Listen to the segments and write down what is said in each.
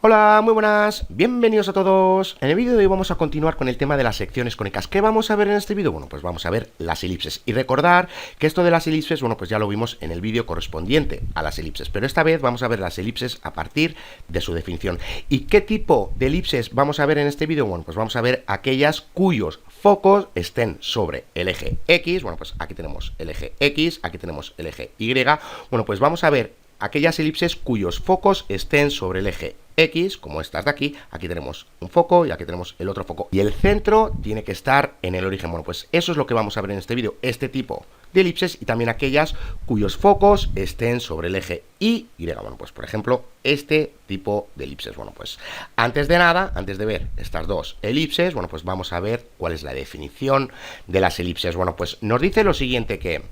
Hola, muy buenas, bienvenidos a todos. En el vídeo de hoy vamos a continuar con el tema de las secciones cónicas. ¿Qué vamos a ver en este vídeo? Bueno, pues vamos a ver las elipses. Y recordar que esto de las elipses, bueno, pues ya lo vimos en el vídeo correspondiente a las elipses. Pero esta vez vamos a ver las elipses a partir de su definición. ¿Y qué tipo de elipses vamos a ver en este vídeo? Bueno, pues vamos a ver aquellas cuyos focos estén sobre el eje X. Bueno, pues aquí tenemos el eje X, aquí tenemos el eje Y. Bueno, pues vamos a ver aquellas elipses cuyos focos estén sobre el eje X, como estas de aquí. Aquí tenemos un foco y aquí tenemos el otro foco. Y el centro tiene que estar en el origen. Bueno, pues eso es lo que vamos a ver en este vídeo. Este tipo de elipses y también aquellas cuyos focos estén sobre el eje Y. Bueno, pues por ejemplo, este tipo de elipses. Bueno, pues antes de nada, antes de ver estas dos elipses, bueno, pues vamos a ver cuál es la definición de las elipses. Bueno, pues nos dice lo siguiente, que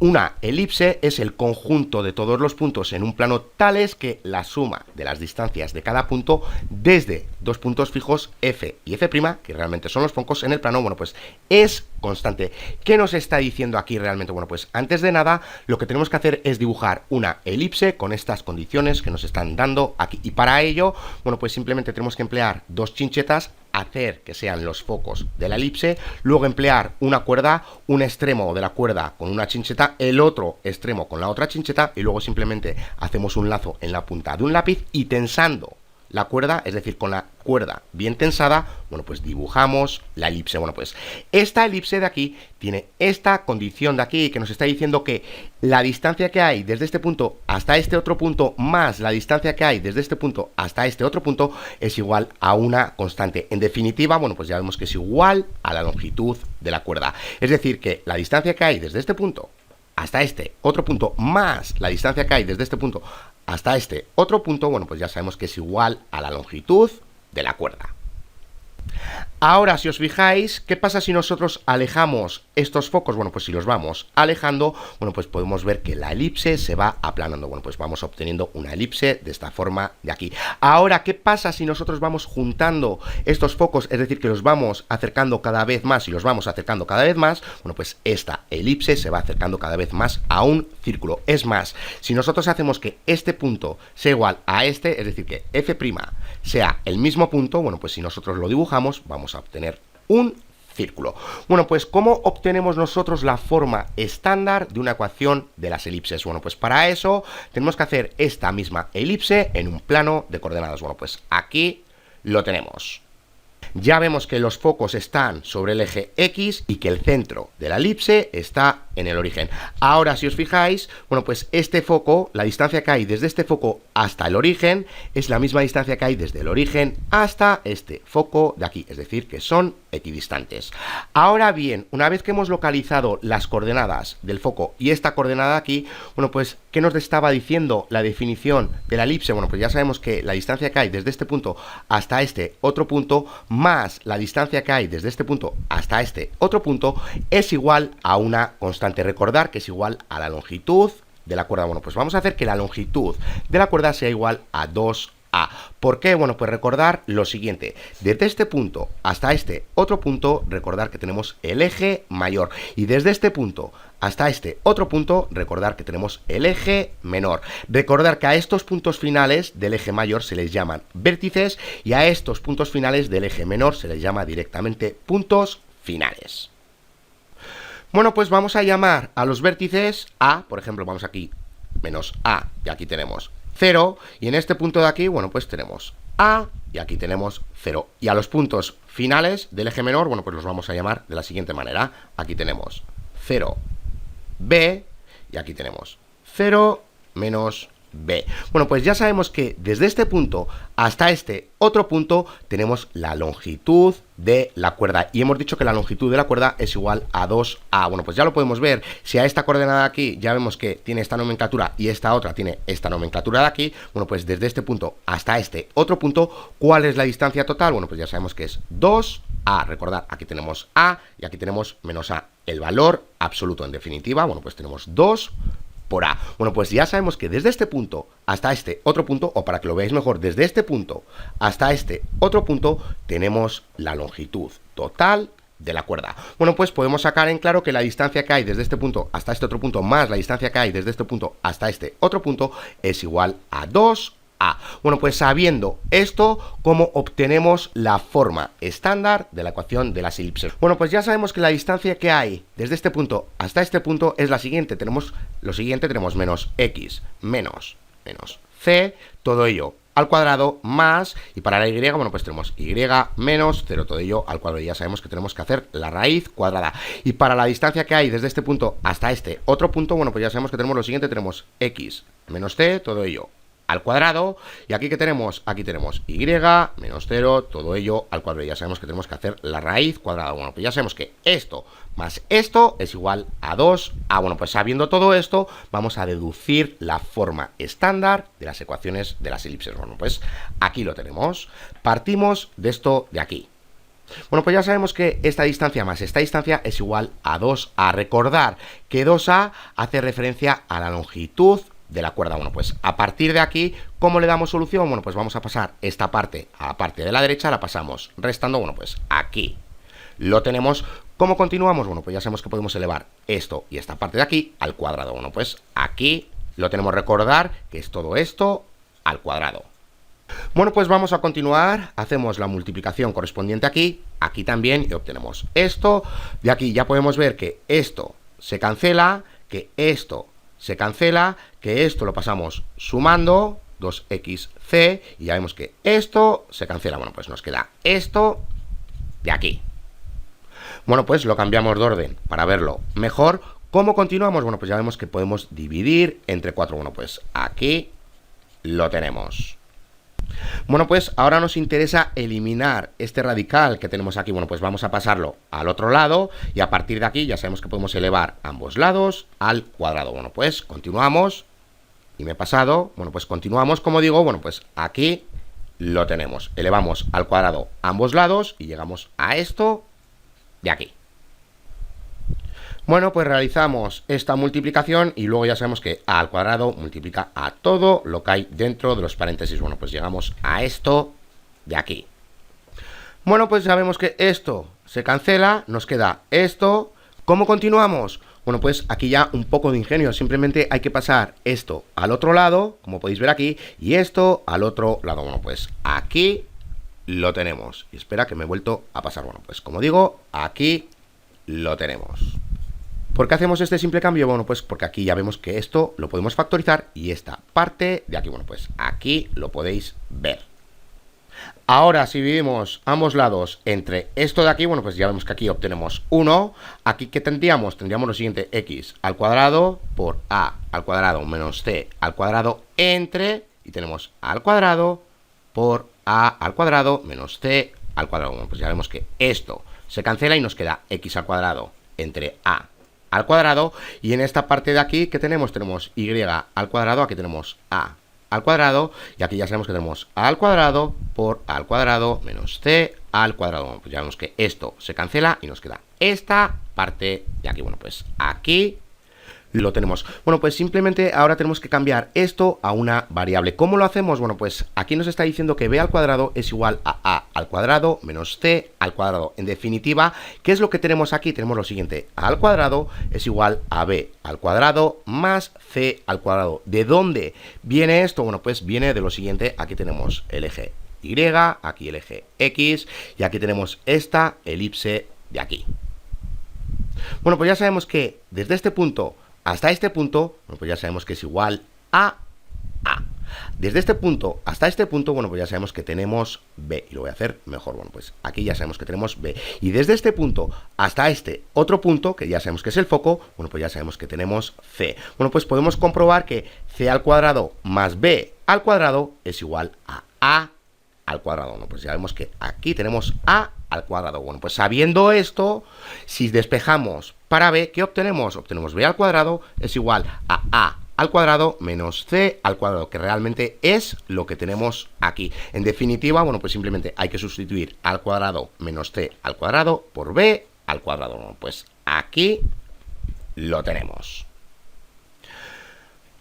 una elipse es el conjunto de todos los puntos en un plano tales que la suma de las distancias de cada punto desde dos puntos fijos F y F', que realmente son los focos en el plano, bueno, pues es constante. ¿Qué nos está diciendo aquí realmente? Bueno, pues antes de nada lo que tenemos que hacer es dibujar una elipse con estas condiciones que nos están dando aquí. Y para ello, bueno, pues simplemente tenemos que emplear dos chinchetas, hacer que sean los focos de la elipse, luego emplear una cuerda, un extremo de la cuerda con una chincheta, el otro extremo con la otra chincheta, y luego simplemente hacemos un lazo en la punta de un lápiz y tensando la cuerda, es decir, con la cuerda bien tensada, bueno, pues dibujamos la elipse. Bueno, pues esta elipse de aquí tiene esta condición de aquí que nos está diciendo que la distancia que hay desde este punto hasta este otro punto más la distancia que hay desde este punto hasta este otro punto es igual a una constante. En definitiva, bueno, pues ya vemos que es igual a la longitud de la cuerda. Es decir, que la distancia que hay desde este punto hasta este otro punto más la distancia que hay desde este punto hasta este otro punto, bueno, pues ya sabemos que es igual a la longitud de la cuerda. Ahora, si os fijáis, ¿qué pasa si nosotros alejamos estos focos? Bueno, pues si los vamos alejando, bueno, pues podemos ver que la elipse se va aplanando. Bueno, pues vamos obteniendo una elipse de esta forma de aquí. Ahora, ¿qué pasa si nosotros vamos juntando estos focos? Es decir, que los vamos acercando cada vez más y los vamos acercando cada vez más. Bueno, pues esta elipse se va acercando cada vez más a un círculo. Es más, si nosotros hacemos que este punto sea igual a este, es decir, que F' sea el mismo punto, bueno, pues si nosotros lo dibujamos, vamos a obtener un círculo. Bueno, pues ¿cómo obtenemos nosotros la forma estándar de una ecuación de las elipses? Bueno, pues para eso tenemos que hacer esta misma elipse en un plano de coordenadas. Bueno, pues aquí lo tenemos. Ya vemos que los focos están sobre el eje X y que el centro de la elipse está en el origen. Ahora, si os fijáis, bueno, pues este foco, la distancia que hay desde este foco hasta el origen, es la misma distancia que hay desde el origen hasta este foco de aquí, es decir, que son equidistantes. Ahora bien, una vez que hemos localizado las coordenadas del foco y esta coordenada aquí, bueno, pues, ¿qué nos estaba diciendo la definición de la elipse? Bueno, pues ya sabemos que la distancia que hay desde este punto hasta este otro punto, más la distancia que hay desde este punto hasta este otro punto, es igual a una constante. Recordar que es igual a la longitud de la cuerda. Bueno, pues vamos a hacer que la longitud de la cuerda sea igual a 2A. ¿Por qué? Bueno, pues recordar lo siguiente. Desde este punto hasta este otro punto, recordar que tenemos el eje mayor. Y desde este punto hasta este otro punto, recordar que tenemos el eje menor. Recordar que a estos puntos finales del eje mayor se les llaman vértices y a estos puntos finales del eje menor se les llama directamente puntos finales. Bueno, pues vamos a llamar a los vértices A, por ejemplo, vamos aquí, menos A, y aquí tenemos 0, y en este punto de aquí, bueno, pues tenemos A, y aquí tenemos 0. Y a los puntos finales del eje menor, bueno, pues los vamos a llamar de la siguiente manera. Aquí tenemos 0, B, y aquí tenemos 0 menos B. Bueno, pues ya sabemos que desde este punto hasta este otro punto tenemos la longitud de la cuerda y hemos dicho que la longitud de la cuerda es igual a 2A. Bueno, pues ya lo podemos ver. Si a esta coordenada de aquí ya vemos que tiene esta nomenclatura y esta otra tiene esta nomenclatura de aquí, bueno, pues desde este punto hasta este otro punto, ¿cuál es la distancia total? Bueno, pues ya sabemos que es 2A. Recordad, aquí tenemos A y aquí tenemos menos A. El valor absoluto, en definitiva, bueno, pues tenemos 2 por A. Bueno, pues ya sabemos que desde este punto hasta este otro punto, o para que lo veáis mejor, desde este punto hasta este otro punto, tenemos la longitud total de la cuerda. Bueno, pues podemos sacar en claro que la distancia que hay desde este punto hasta este otro punto más la distancia que hay desde este punto hasta este otro punto es igual a 2 A. Bueno, pues sabiendo esto, ¿cómo obtenemos la forma estándar de la ecuación de las elipses? Bueno, pues ya sabemos que la distancia que hay desde este punto hasta este punto es la siguiente. Tenemos menos x menos c, todo ello al cuadrado más, y para la y, bueno, pues tenemos y menos 0, todo ello al cuadrado. Y ya sabemos que tenemos que hacer la raíz cuadrada. Y para la distancia que hay desde este punto hasta este otro punto, bueno, pues ya sabemos que tenemos lo siguiente, tenemos x menos c, todo ello al cuadrado. Y aquí que tenemos, aquí tenemos y menos 0, todo ello al cuadrado. Y ya sabemos que tenemos que hacer la raíz cuadrada. Bueno, pues ya sabemos que esto más esto es igual a 2a. Bueno, pues sabiendo todo esto, vamos a deducir la forma estándar de las ecuaciones de las elipses. Bueno, pues aquí lo tenemos. Partimos de esto de aquí. Bueno, pues ya sabemos que esta distancia más esta distancia es igual a 2a. Recordar que 2a hace referencia a la longitud de la cuerda. Bueno, pues a partir de aquí, ¿cómo le damos solución? Bueno, pues vamos a pasar esta parte a la parte de la derecha, la pasamos restando. Bueno, pues aquí lo tenemos. ¿Cómo continuamos? Bueno, pues ya sabemos que podemos elevar esto y esta parte de aquí al cuadrado. Bueno, pues aquí lo tenemos. Recordar que es todo esto al cuadrado. Bueno, pues vamos a continuar. Hacemos la multiplicación correspondiente aquí, aquí también, y obtenemos esto. De aquí ya podemos ver que esto se cancela, que esto se cancela, que esto lo pasamos sumando, 2xc, y ya vemos que esto se cancela. Bueno, pues nos queda esto de aquí. Bueno, pues lo cambiamos de orden para verlo mejor. ¿Cómo continuamos? Bueno, pues ya vemos que podemos dividir entre 4. Bueno, pues aquí lo tenemos. Bueno, pues ahora nos interesa eliminar este radical que tenemos aquí. Bueno, pues vamos a pasarlo al otro lado y a partir de aquí ya sabemos que podemos elevar ambos lados al cuadrado. Bueno, pues continuamos. Y me he pasado. Bueno, pues continuamos, como digo. Bueno, pues aquí lo tenemos. Elevamos al cuadrado ambos lados y llegamos a esto de aquí. Bueno, pues realizamos esta multiplicación y luego ya sabemos que a al cuadrado multiplica a todo lo que hay dentro de los paréntesis. Bueno, pues llegamos a esto de aquí. Bueno, pues sabemos que esto se cancela, nos queda esto. ¿Cómo continuamos? Bueno, pues aquí ya un poco de ingenio. Simplemente hay que pasar esto al otro lado, como podéis ver aquí, y esto al otro lado. Bueno, pues aquí lo tenemos. Y espera que me he vuelto a pasar. Bueno, pues como digo, aquí lo tenemos. ¿Por qué hacemos este simple cambio? Bueno, pues porque aquí ya vemos que esto lo podemos factorizar y esta parte de aquí, bueno, pues aquí lo podéis ver. Ahora, si dividimos ambos lados entre esto de aquí, bueno, pues ya vemos que aquí obtenemos 1. Aquí, ¿qué tendríamos? Tendríamos lo siguiente, x al cuadrado por a al cuadrado menos c al cuadrado entre, y tenemos a al cuadrado por a al cuadrado menos c al cuadrado. Bueno, pues ya vemos que esto se cancela y nos queda x al cuadrado entre a al cuadrado, y en esta parte de aquí, ¿qué tenemos? Tenemos y al cuadrado, aquí tenemos a al cuadrado, y aquí ya sabemos que tenemos a al cuadrado por a al cuadrado menos c al cuadrado. Bueno, pues ya vemos que esto se cancela y nos queda esta parte de aquí. Bueno, pues aquí lo tenemos. Bueno, pues simplemente ahora tenemos que cambiar esto a una variable. ¿Cómo lo hacemos? Bueno, pues aquí nos está diciendo que b al cuadrado es igual a al cuadrado menos c al cuadrado. En definitiva, ¿qué es lo que tenemos aquí? Tenemos lo siguiente, a al cuadrado es igual a b al cuadrado más c al cuadrado. ¿De dónde viene esto? Bueno, pues viene de lo siguiente. Aquí tenemos el eje y, aquí el eje x, y aquí tenemos esta elipse de aquí. Bueno, pues ya sabemos que desde este punto hasta este punto, bueno, pues ya sabemos que es igual a A. Desde este punto hasta este punto, bueno, pues ya sabemos que tenemos B. Y lo voy a hacer mejor. Bueno, pues aquí ya sabemos que tenemos B. Y desde este punto hasta este otro punto, que ya sabemos que es el foco, bueno, pues ya sabemos que tenemos C. Bueno, pues podemos comprobar que C al cuadrado más B al cuadrado es igual a A al cuadrado. Bueno, pues ya vemos que aquí tenemos A al cuadrado. Bueno, pues sabiendo esto, si despejamos para B, ¿qué obtenemos? Obtenemos B al cuadrado es igual a A al cuadrado menos C al cuadrado, que realmente es lo que tenemos aquí. En definitiva, bueno, pues simplemente hay que sustituir al cuadrado menos C al cuadrado por B al cuadrado. Bueno, pues aquí lo tenemos.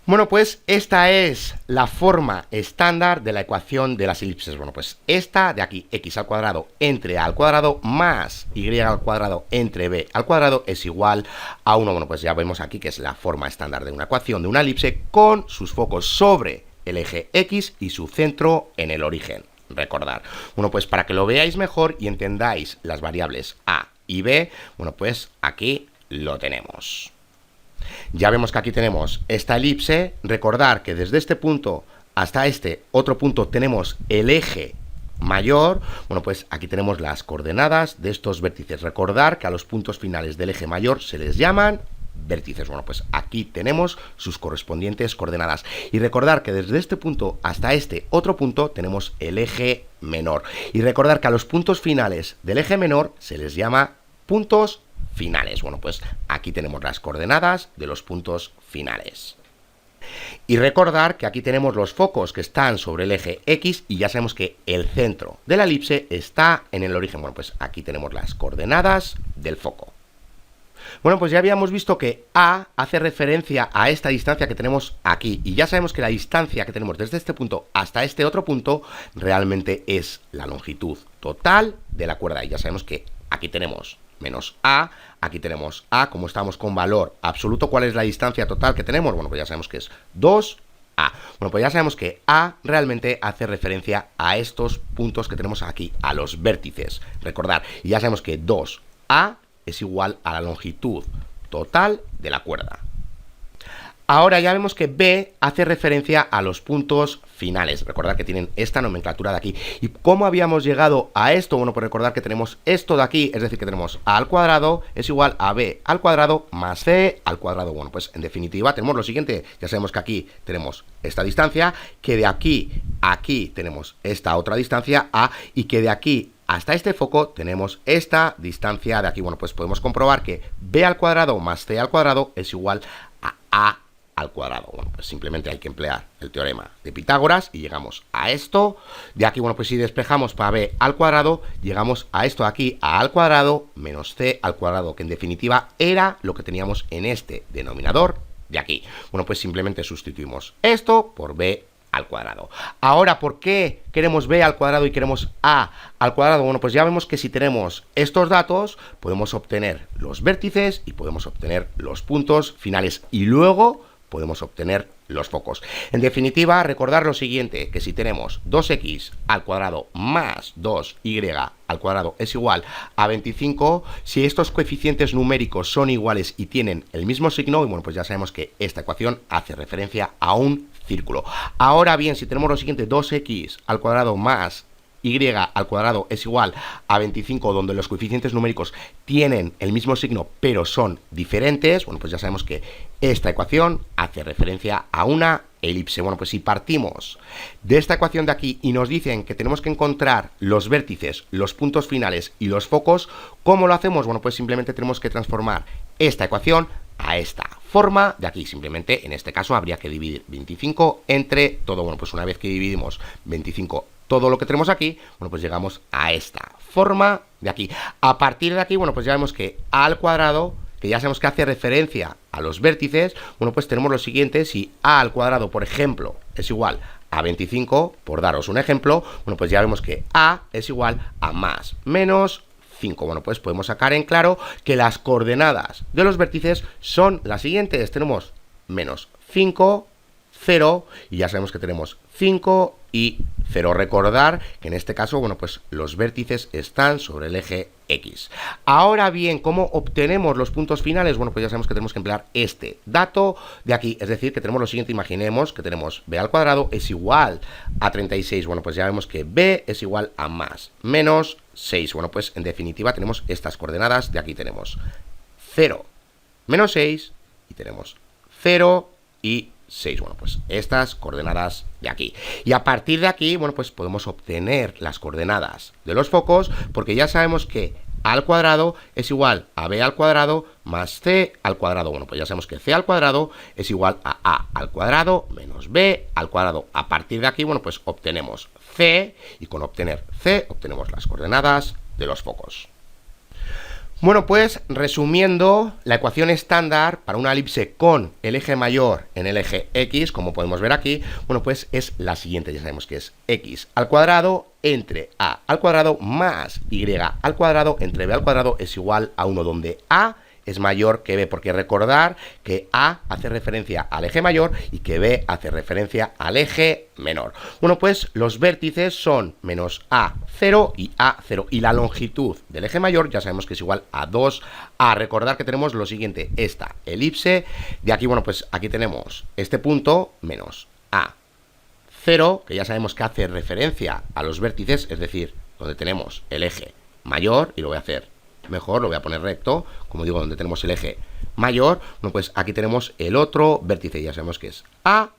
Bueno, pues esta es la forma estándar de la ecuación de las elipses. Bueno, pues esta de aquí, x al cuadrado entre a al cuadrado más y al cuadrado entre b al cuadrado es igual a 1. Bueno, pues ya vemos aquí que es la forma estándar de una ecuación de una elipse con sus focos sobre el eje X y su centro en el origen. Recordar. Bueno, pues para que lo veáis mejor y entendáis las variables A y B, bueno, pues aquí lo tenemos. Ya vemos que aquí tenemos esta elipse. Recordar que desde este punto hasta este otro punto tenemos el eje mayor. Bueno, pues aquí tenemos las coordenadas de estos vértices. Recordar que a los puntos finales del eje mayor se les llaman vértices. Bueno, pues aquí tenemos sus correspondientes coordenadas. Y recordar que desde este punto hasta este otro punto tenemos el eje menor. Y recordar que a los puntos finales del eje menor se les llama puntos finales. Bueno, pues aquí tenemos las coordenadas de los puntos finales. Y recordar que aquí tenemos los focos que están sobre el eje X y ya sabemos que el centro de la elipse está en el origen. Bueno, pues aquí tenemos las coordenadas del foco. Bueno, pues ya habíamos visto que A hace referencia a esta distancia que tenemos aquí y ya sabemos que la distancia que tenemos desde este punto hasta este otro punto realmente es la longitud total de la cuerda y ya sabemos que aquí tenemos menos A, aquí tenemos A, como estamos con valor absoluto, ¿cuál es la distancia total que tenemos? Bueno, pues ya sabemos que es 2A. Bueno, pues ya sabemos que A realmente hace referencia a estos puntos que tenemos aquí, a los vértices. Recordar, y ya sabemos que 2A es igual a la longitud total de la cuerda. Ahora ya vemos que B hace referencia a los puntos finales. Recordad que tienen esta nomenclatura de aquí. ¿Y cómo habíamos llegado a esto? Bueno, pues recordar que tenemos esto de aquí, es decir, que tenemos A al cuadrado es igual a B al cuadrado más C al cuadrado. Bueno, pues en definitiva tenemos lo siguiente. Ya sabemos que aquí tenemos esta distancia, que de aquí a aquí tenemos esta otra distancia A y que de aquí hasta este foco tenemos esta distancia de aquí. Bueno, pues podemos comprobar que B al cuadrado más C al cuadrado es igual a A al cuadrado. Bueno, pues simplemente hay que emplear el teorema de Pitágoras y llegamos a esto. De aquí, bueno, pues si despejamos para B al cuadrado, llegamos a esto de aquí, A al cuadrado menos C al cuadrado, que en definitiva era lo que teníamos en este denominador de aquí. Bueno, pues simplemente sustituimos esto por B al cuadrado. Ahora, ¿por qué queremos B al cuadrado y queremos A al cuadrado? Bueno, pues ya vemos que si tenemos estos datos, podemos obtener los vértices y podemos obtener los puntos finales y luego podemos obtener los focos. En definitiva, recordar lo siguiente, que si tenemos 2x al cuadrado más 2y al cuadrado es igual a 25, si estos coeficientes numéricos son iguales y tienen el mismo signo, y bueno, pues ya sabemos que esta ecuación hace referencia a un círculo. Ahora bien, si tenemos lo siguiente, 2x al cuadrado más y al cuadrado es igual a 25, donde los coeficientes numéricos tienen el mismo signo pero son diferentes, bueno, pues ya sabemos que esta ecuación hace referencia a una elipse. Bueno, pues si partimos de esta ecuación de aquí y nos dicen que tenemos que encontrar los vértices, los puntos finales y los focos, ¿cómo lo hacemos? Bueno, pues simplemente tenemos que transformar esta ecuación a esta forma de aquí. Simplemente en este caso habría que dividir 25 entre todo. Bueno, pues una vez que dividimos 25 todo lo que tenemos aquí, bueno, pues llegamos a esta forma de aquí. A partir de aquí, bueno, pues ya vemos que A al cuadrado, que ya sabemos que hace referencia a los vértices, bueno, pues tenemos lo siguiente, si A al cuadrado, por ejemplo, es igual a 25, por daros un ejemplo, bueno, pues ya vemos que A es igual a más menos 5. Bueno, pues podemos sacar en claro que las coordenadas de los vértices son las siguientes. Tenemos menos 5, 0, y ya sabemos que tenemos 5 y 0. Recordar que en este caso, bueno, pues los vértices están sobre el eje X. Ahora bien, ¿cómo obtenemos los puntos finales? Bueno, pues ya sabemos que tenemos que emplear este dato de aquí, es decir, que tenemos lo siguiente, imaginemos que tenemos B al cuadrado es igual a 36, bueno, pues ya vemos que B es igual a más menos 6, bueno, pues en definitiva tenemos estas coordenadas de aquí, tenemos 0, menos 6 y tenemos 0 y 6, bueno, pues estas coordenadas de aquí. Y a partir de aquí, bueno, pues podemos obtener las coordenadas de los focos, porque ya sabemos que A al cuadrado es igual a B al cuadrado más C al cuadrado. Bueno, pues ya sabemos que C al cuadrado es igual a A al cuadrado menos B al cuadrado. A partir de aquí, bueno, pues obtenemos C, y con obtener C obtenemos las coordenadas de los focos. Bueno, pues resumiendo, la ecuación estándar para una elipse con el eje mayor en el eje X, como podemos ver aquí, bueno, pues es la siguiente. Ya sabemos que es X al cuadrado entre A al cuadrado más Y al cuadrado entre B al cuadrado es igual a 1, donde A es mayor que B, porque recordar que A hace referencia al eje mayor y que B hace referencia al eje menor. Bueno, pues los vértices son menos A0 y A0, y la longitud del eje mayor ya sabemos que es igual a 2A. Recordar que tenemos lo siguiente, esta elipse, de aquí, bueno, pues aquí tenemos este punto menos A0, que ya sabemos que hace referencia a los vértices, es decir, donde tenemos el eje mayor, y lo voy a hacer mejor, lo voy a poner recto, como digo, donde tenemos el eje mayor, bueno, pues aquí tenemos el otro vértice, ya sabemos que es A0,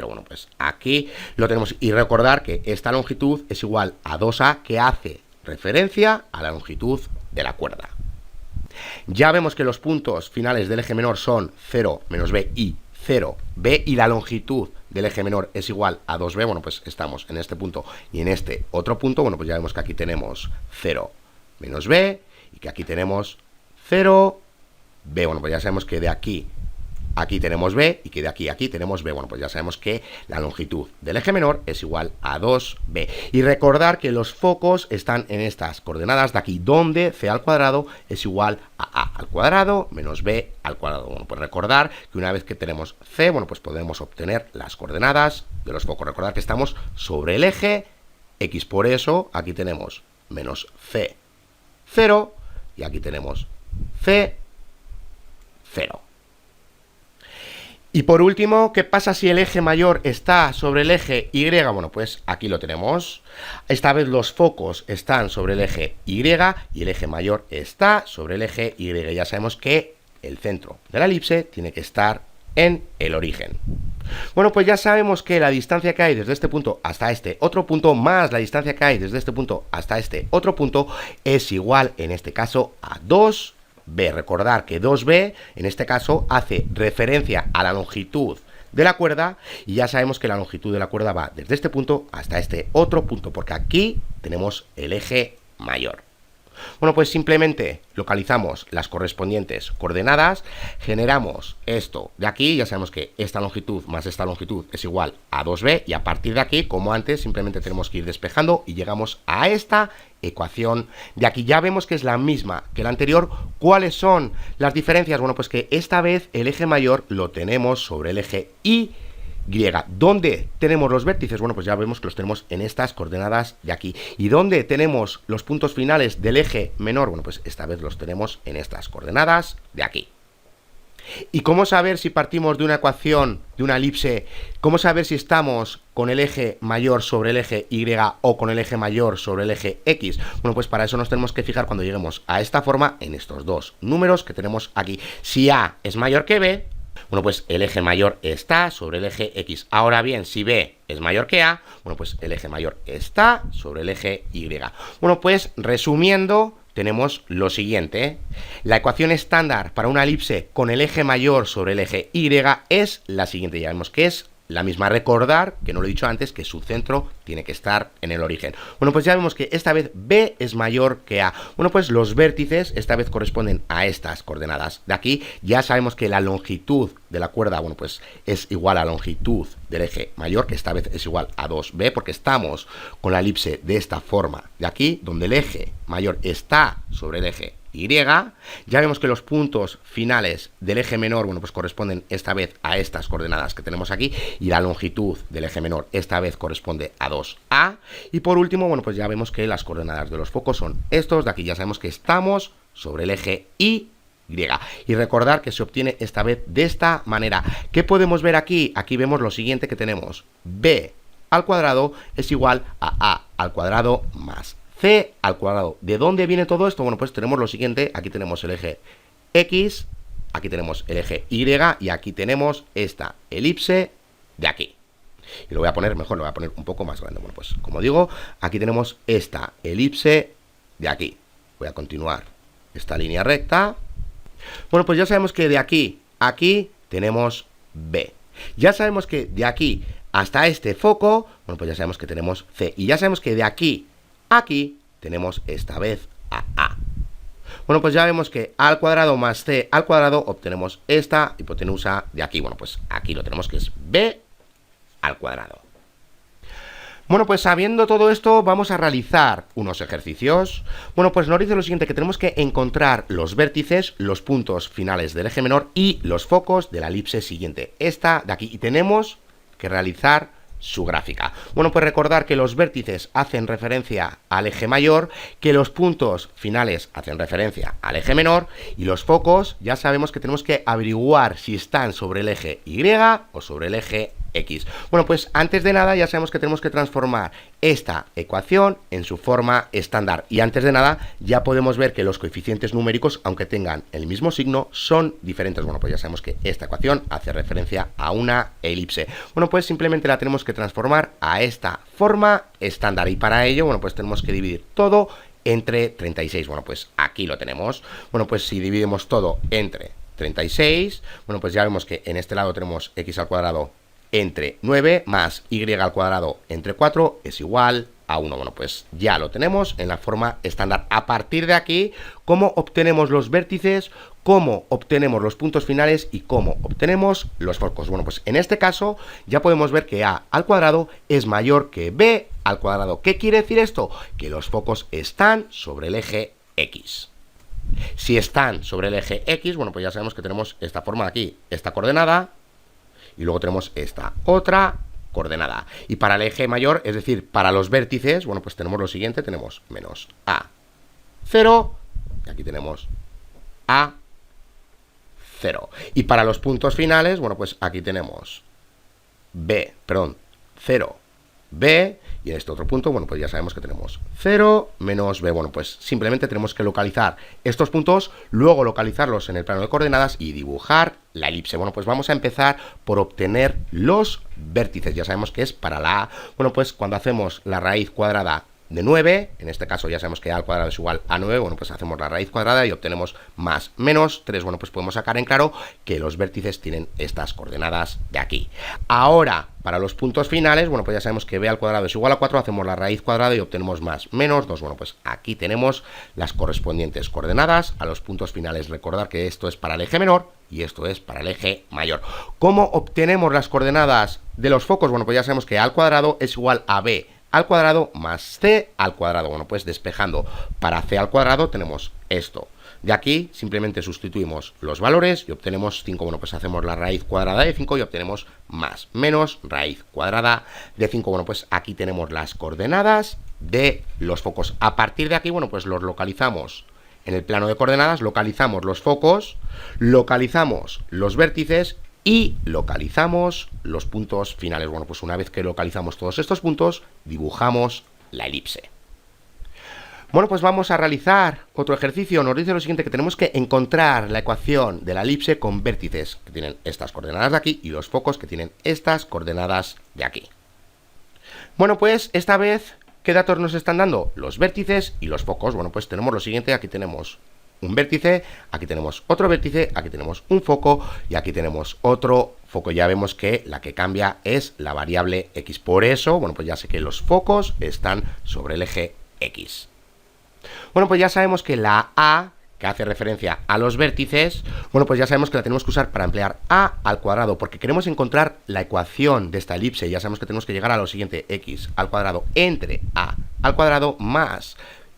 bueno, pues aquí lo tenemos, y recordar que esta longitud es igual a 2A, que hace referencia a la longitud de la cuerda. Ya vemos que los puntos finales del eje menor son 0, menos B y 0B, y la longitud del eje menor es igual a 2B, bueno, pues estamos en este punto y en este otro punto, bueno, pues ya vemos que aquí tenemos 0 menos B, y que aquí tenemos 0B, bueno, pues ya sabemos que de aquí tenemos B, y que de aquí tenemos B, bueno, pues ya sabemos que la longitud del eje menor es igual a 2B. Y recordar que los focos están en estas coordenadas de aquí, donde C al cuadrado es igual a A al cuadrado menos B al cuadrado. Bueno, pues recordar que una vez que tenemos C, bueno, pues podemos obtener las coordenadas de los focos. Recordar que estamos sobre el eje X, por eso aquí tenemos menos C0, y aquí tenemos C0. Y por último, ¿qué pasa si el eje mayor está sobre el eje Y? Bueno, pues aquí lo tenemos. Esta vez los focos están sobre el eje Y y el eje mayor está sobre el eje Y. Ya sabemos que el centro de la elipse tiene que estar en el origen. Bueno, pues ya sabemos que la distancia que hay desde este punto hasta este otro punto más la distancia que hay desde este punto hasta este otro punto es igual, en este caso, a 2B. Recordar que 2B, en este caso, hace referencia a la longitud de la cuerda, y ya sabemos que la longitud de la cuerda va desde este punto hasta este otro punto, porque aquí tenemos el eje mayor. Bueno, pues simplemente localizamos las correspondientes coordenadas, generamos esto de aquí, ya sabemos que esta longitud más esta longitud es igual a 2B, y a partir de aquí, como antes, simplemente tenemos que ir despejando y llegamos a esta ecuación de aquí. Ya vemos que es la misma que la anterior. ¿Cuáles son las diferencias? Bueno, pues que esta vez el eje mayor lo tenemos sobre el eje Y. ¿Dónde tenemos los vértices? Bueno, pues ya vemos que los tenemos en estas coordenadas de aquí. ¿Y dónde tenemos los puntos finales del eje menor? Bueno, pues esta vez los tenemos en estas coordenadas de aquí. ¿Y cómo saber si partimos de una ecuación, de una elipse, cómo saber si estamos con el eje mayor sobre el eje Y o con el eje mayor sobre el eje X? Bueno, pues para eso nos tenemos que fijar cuando lleguemos a esta forma en estos dos números que tenemos aquí. Si A es mayor que B, bueno, pues el eje mayor está sobre el eje X. Ahora bien, si B es mayor que A, bueno, pues el eje mayor está sobre el eje Y. Bueno, pues resumiendo, tenemos lo siguiente. La ecuación estándar para una elipse con el eje mayor sobre el eje Y es la siguiente. Ya vemos que es la misma. Recordar, que no lo he dicho antes, que su centro tiene que estar en el origen. Bueno, pues ya vemos que esta vez B es mayor que A. Bueno, pues los vértices esta vez corresponden a estas coordenadas de aquí. Ya sabemos que la longitud de la cuerda, bueno, pues es igual a la longitud del eje mayor, que esta vez es igual a 2B, porque estamos con la elipse de esta forma de aquí, donde el eje mayor está sobre el eje Y. Ya vemos que los puntos finales del eje menor, bueno, pues corresponden esta vez a estas coordenadas que tenemos aquí, y la longitud del eje menor esta vez corresponde a 2A. Y por último, bueno, pues ya vemos que las coordenadas de los focos son estos de aquí. Ya sabemos que estamos sobre el eje Y. Y recordar que se obtiene esta vez de esta manera. ¿Qué podemos ver aquí? Aquí vemos lo siguiente que tenemos. B al cuadrado es igual a A al cuadrado más C al cuadrado. ¿De dónde viene todo esto? Bueno, pues tenemos lo siguiente. Aquí tenemos el eje X, aquí tenemos el eje Y, y aquí tenemos esta elipse de aquí. Y lo voy a poner mejor, lo voy a poner un poco más grande. Bueno, pues como digo, aquí tenemos esta elipse de aquí. Voy a continuar esta línea recta. Bueno, pues ya sabemos que de aquí a aquí tenemos B. Ya sabemos que de aquí hasta este foco, bueno, pues ya sabemos que tenemos C. Y ya sabemos que de aquí a aquí tenemos esta vez a A. Bueno, pues ya vemos que A al cuadrado más C al cuadrado obtenemos esta hipotenusa de aquí. Bueno, pues aquí lo tenemos que es B al cuadrado. Bueno, pues sabiendo todo esto, vamos a realizar unos ejercicios. Bueno, pues nos dice lo siguiente, que tenemos que encontrar los vértices, los puntos finales del eje menor y los focos de la elipse siguiente. Esta de aquí. Y tenemos que realizar su gráfica. Bueno, pues recordar que los vértices hacen referencia al eje mayor, que los puntos finales hacen referencia al eje menor y los focos ya sabemos que tenemos que averiguar si están sobre el eje Y o sobre el eje X. Bueno, pues antes de nada ya sabemos que tenemos que transformar esta ecuación en su forma estándar. Y antes de nada ya podemos ver que los coeficientes numéricos, aunque tengan el mismo signo, son diferentes. Bueno, pues ya sabemos que esta ecuación hace referencia a una elipse. Bueno, pues simplemente la tenemos que transformar a esta forma estándar. Y para ello, bueno, pues tenemos que dividir todo entre 36. Bueno, pues aquí lo tenemos. Bueno, pues si dividimos todo entre 36, bueno, pues ya vemos que en este lado tenemos x al cuadrado entre 9 más y al cuadrado entre 4 es igual a 1. Bueno, pues ya lo tenemos en la forma estándar. A partir de aquí, ¿cómo obtenemos los vértices? ¿Cómo obtenemos los puntos finales? ¿Y cómo obtenemos los focos? Bueno, pues en este caso ya podemos ver que a al cuadrado es mayor que b al cuadrado. ¿Qué quiere decir esto? Que los focos están sobre el eje X. Si están sobre el eje X, bueno, pues ya sabemos que tenemos esta forma de aquí, esta coordenada, y luego tenemos esta otra coordenada. Y para el eje mayor, es decir, para los vértices, bueno, pues tenemos lo siguiente, tenemos menos A0, y aquí tenemos A0. Y para los puntos finales, bueno, pues aquí tenemos 0B, y en este otro punto, bueno, pues ya sabemos que tenemos 0 menos b. Bueno, pues simplemente tenemos que localizar estos puntos, luego localizarlos en el plano de coordenadas y dibujar la elipse. Bueno, pues vamos a empezar por obtener los vértices. Ya sabemos que es para la A. Bueno, pues cuando hacemos la raíz cuadrada de 9, en este caso ya sabemos que a al cuadrado es igual a 9, bueno, pues hacemos la raíz cuadrada y obtenemos más menos 3, bueno, pues podemos sacar en claro que los vértices tienen estas coordenadas de aquí. Ahora, para los puntos finales, bueno, pues ya sabemos que b al cuadrado es igual a 4, hacemos la raíz cuadrada y obtenemos más menos 2, bueno, pues aquí tenemos las correspondientes coordenadas a los puntos finales. Recordar que esto es para el eje menor y esto es para el eje mayor. ¿Cómo obtenemos las coordenadas de los focos? Bueno, pues ya sabemos que a al cuadrado es igual a b al cuadrado más c al cuadrado. Bueno, pues despejando para c al cuadrado tenemos esto. De aquí simplemente sustituimos los valores y obtenemos 5. Bueno, pues hacemos la raíz cuadrada de 5 y obtenemos más menos raíz cuadrada de 5. Bueno, pues aquí tenemos las coordenadas de los focos. A partir de aquí, bueno, pues los localizamos en el plano de coordenadas, localizamos los focos, localizamos los vértices y localizamos los puntos finales. Bueno, pues una vez que localizamos todos estos puntos, dibujamos la elipse. Bueno, pues vamos a realizar otro ejercicio. Nos dice lo siguiente, que tenemos que encontrar la ecuación de la elipse con vértices que tienen estas coordenadas de aquí y los focos que tienen estas coordenadas de aquí. Bueno, pues esta vez, ¿qué datos nos están dando? Los vértices y los focos. Bueno, pues tenemos lo siguiente, aquí tenemos un vértice, aquí tenemos otro vértice, aquí tenemos un foco y aquí tenemos otro foco. Ya vemos que la que cambia es la variable X. Por eso, bueno, pues ya sé que los focos están sobre el eje X. Bueno, pues ya sabemos que la A, que hace referencia a los vértices, bueno, pues ya sabemos que la tenemos que usar para emplear A al cuadrado, porque queremos encontrar la ecuación de esta elipse. Ya sabemos que tenemos que llegar a lo siguiente, X al cuadrado entre A al cuadrado más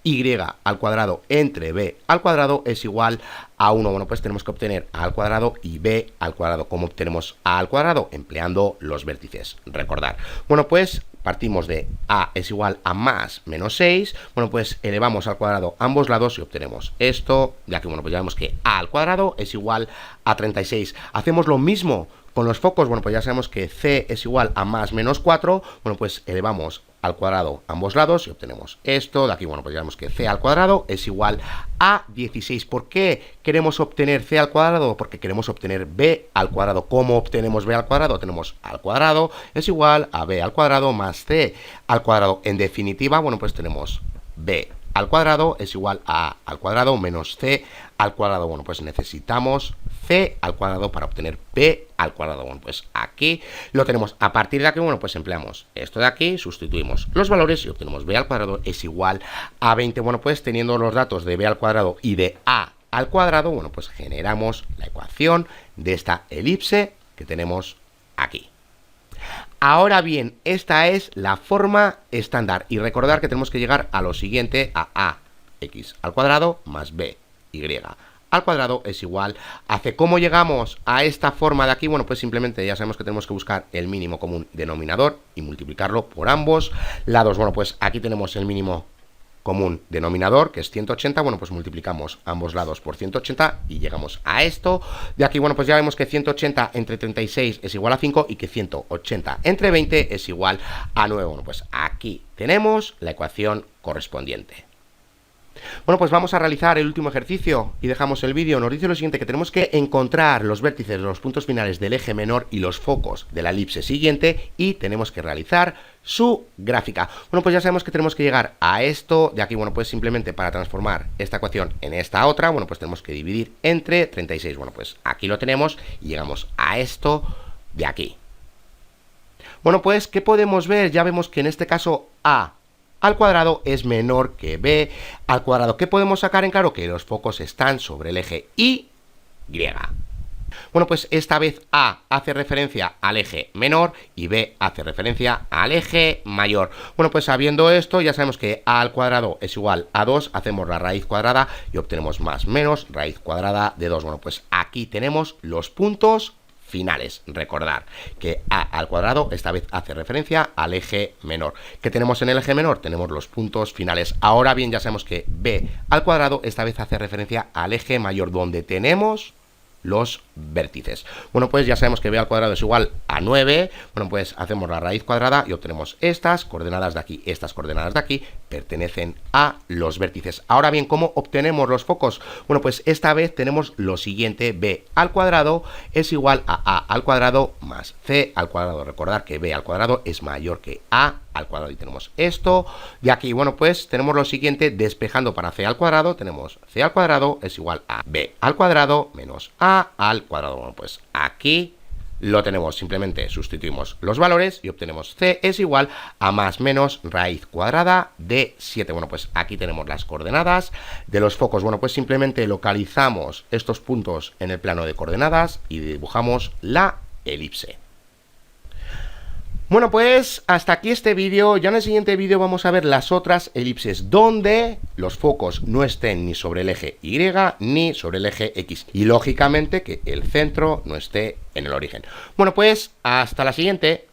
y al cuadrado entre b al cuadrado es igual a 1. Bueno, pues tenemos que obtener a al cuadrado y b al cuadrado. ¿Cómo obtenemos a al cuadrado? Empleando los vértices. Recordar. Bueno, pues partimos de a es igual a más menos 6. Bueno, pues elevamos al cuadrado ambos lados y obtenemos esto. De aquí, bueno, pues ya vemos que a al cuadrado es igual a 36. Hacemos lo mismo con los focos. Bueno, pues ya sabemos que c es igual a más menos 4. Bueno, pues elevamos al cuadrado ambos lados y obtenemos esto. De aquí, bueno, pues ya vemos que c al cuadrado es igual a 16. ¿Por qué queremos obtener c al cuadrado? Porque queremos obtener b al cuadrado. ¿Cómo obtenemos b al cuadrado? Tenemos a al cuadrado es igual a b al cuadrado más c al cuadrado. En definitiva, bueno, pues tenemos b al cuadrado es igual a al cuadrado menos c al cuadrado. Bueno, pues necesitamos c al cuadrado para obtener b al cuadrado. Bueno, pues aquí lo tenemos. A partir de aquí, bueno, pues empleamos esto de aquí, sustituimos los valores y obtenemos b al cuadrado es igual a 20. Bueno, pues teniendo los datos de b al cuadrado y de a al cuadrado, bueno, pues generamos la ecuación de esta elipse que tenemos aquí. Ahora bien, esta es la forma estándar. Y recordar que tenemos que llegar a lo siguiente, a x al cuadrado más b y al cuadrado es igual a c. ¿Cómo llegamos a esta forma de aquí? Bueno, pues simplemente ya sabemos que tenemos que buscar el mínimo común denominador y multiplicarlo por ambos lados. Bueno, pues aquí tenemos el mínimo común denominador, que es 180, bueno, pues multiplicamos ambos lados por 180 y llegamos a esto. De aquí, bueno, pues ya vemos que 180 entre 36 es igual a 5 y que 180 entre 20 es igual a 9. Bueno, pues aquí tenemos la ecuación correspondiente. Bueno, pues vamos a realizar el último ejercicio y dejamos el vídeo. Nos dice lo siguiente, que tenemos que encontrar los vértices, los puntos finales del eje menor y los focos de la elipse siguiente y tenemos que realizar su gráfica. Bueno, pues ya sabemos que tenemos que llegar a esto de aquí. Bueno, pues simplemente para transformar esta ecuación en esta otra, bueno, pues tenemos que dividir entre 36. Bueno, pues aquí lo tenemos y llegamos a esto de aquí. Bueno, pues, ¿qué podemos ver? Ya vemos que en este caso A al cuadrado es menor que b al cuadrado. ¿Qué podemos sacar en claro? Que los focos están sobre el eje Y. Bueno, pues esta vez A hace referencia al eje menor y B hace referencia al eje mayor. Bueno, pues sabiendo esto, ya sabemos que A al cuadrado es igual a 2, hacemos la raíz cuadrada y obtenemos más menos raíz cuadrada de 2. Bueno, pues aquí tenemos los puntos finales. Recordar que A al cuadrado esta vez hace referencia al eje menor. ¿Qué tenemos en el eje menor? Tenemos los puntos finales. Ahora bien, ya sabemos que B al cuadrado esta vez hace referencia al eje mayor, donde tenemos los vértices. Bueno, pues ya sabemos que b al cuadrado es igual a 9. Bueno, pues hacemos la raíz cuadrada y obtenemos estas coordenadas de aquí. Estas coordenadas de aquí pertenecen a los vértices. Ahora bien, ¿cómo obtenemos los focos? Bueno, pues esta vez tenemos lo siguiente. B al cuadrado es igual a al cuadrado más c al cuadrado. Recordar que b al cuadrado es mayor que a al cuadrado y tenemos esto de aquí. Bueno, pues tenemos lo siguiente, despejando para c al cuadrado, tenemos c al cuadrado es igual a b al cuadrado menos a al cuadrado. Bueno, pues aquí lo tenemos, simplemente sustituimos los valores y obtenemos c es igual a más menos raíz cuadrada de 7. Bueno, pues aquí tenemos las coordenadas de los focos. Bueno, pues simplemente localizamos estos puntos en el plano de coordenadas y dibujamos la elipse. Bueno, pues hasta aquí este vídeo. Ya en el siguiente vídeo vamos a ver las otras elipses donde los focos no estén ni sobre el eje Y ni sobre el eje X. Y lógicamente que el centro no esté en el origen. Bueno, pues hasta la siguiente.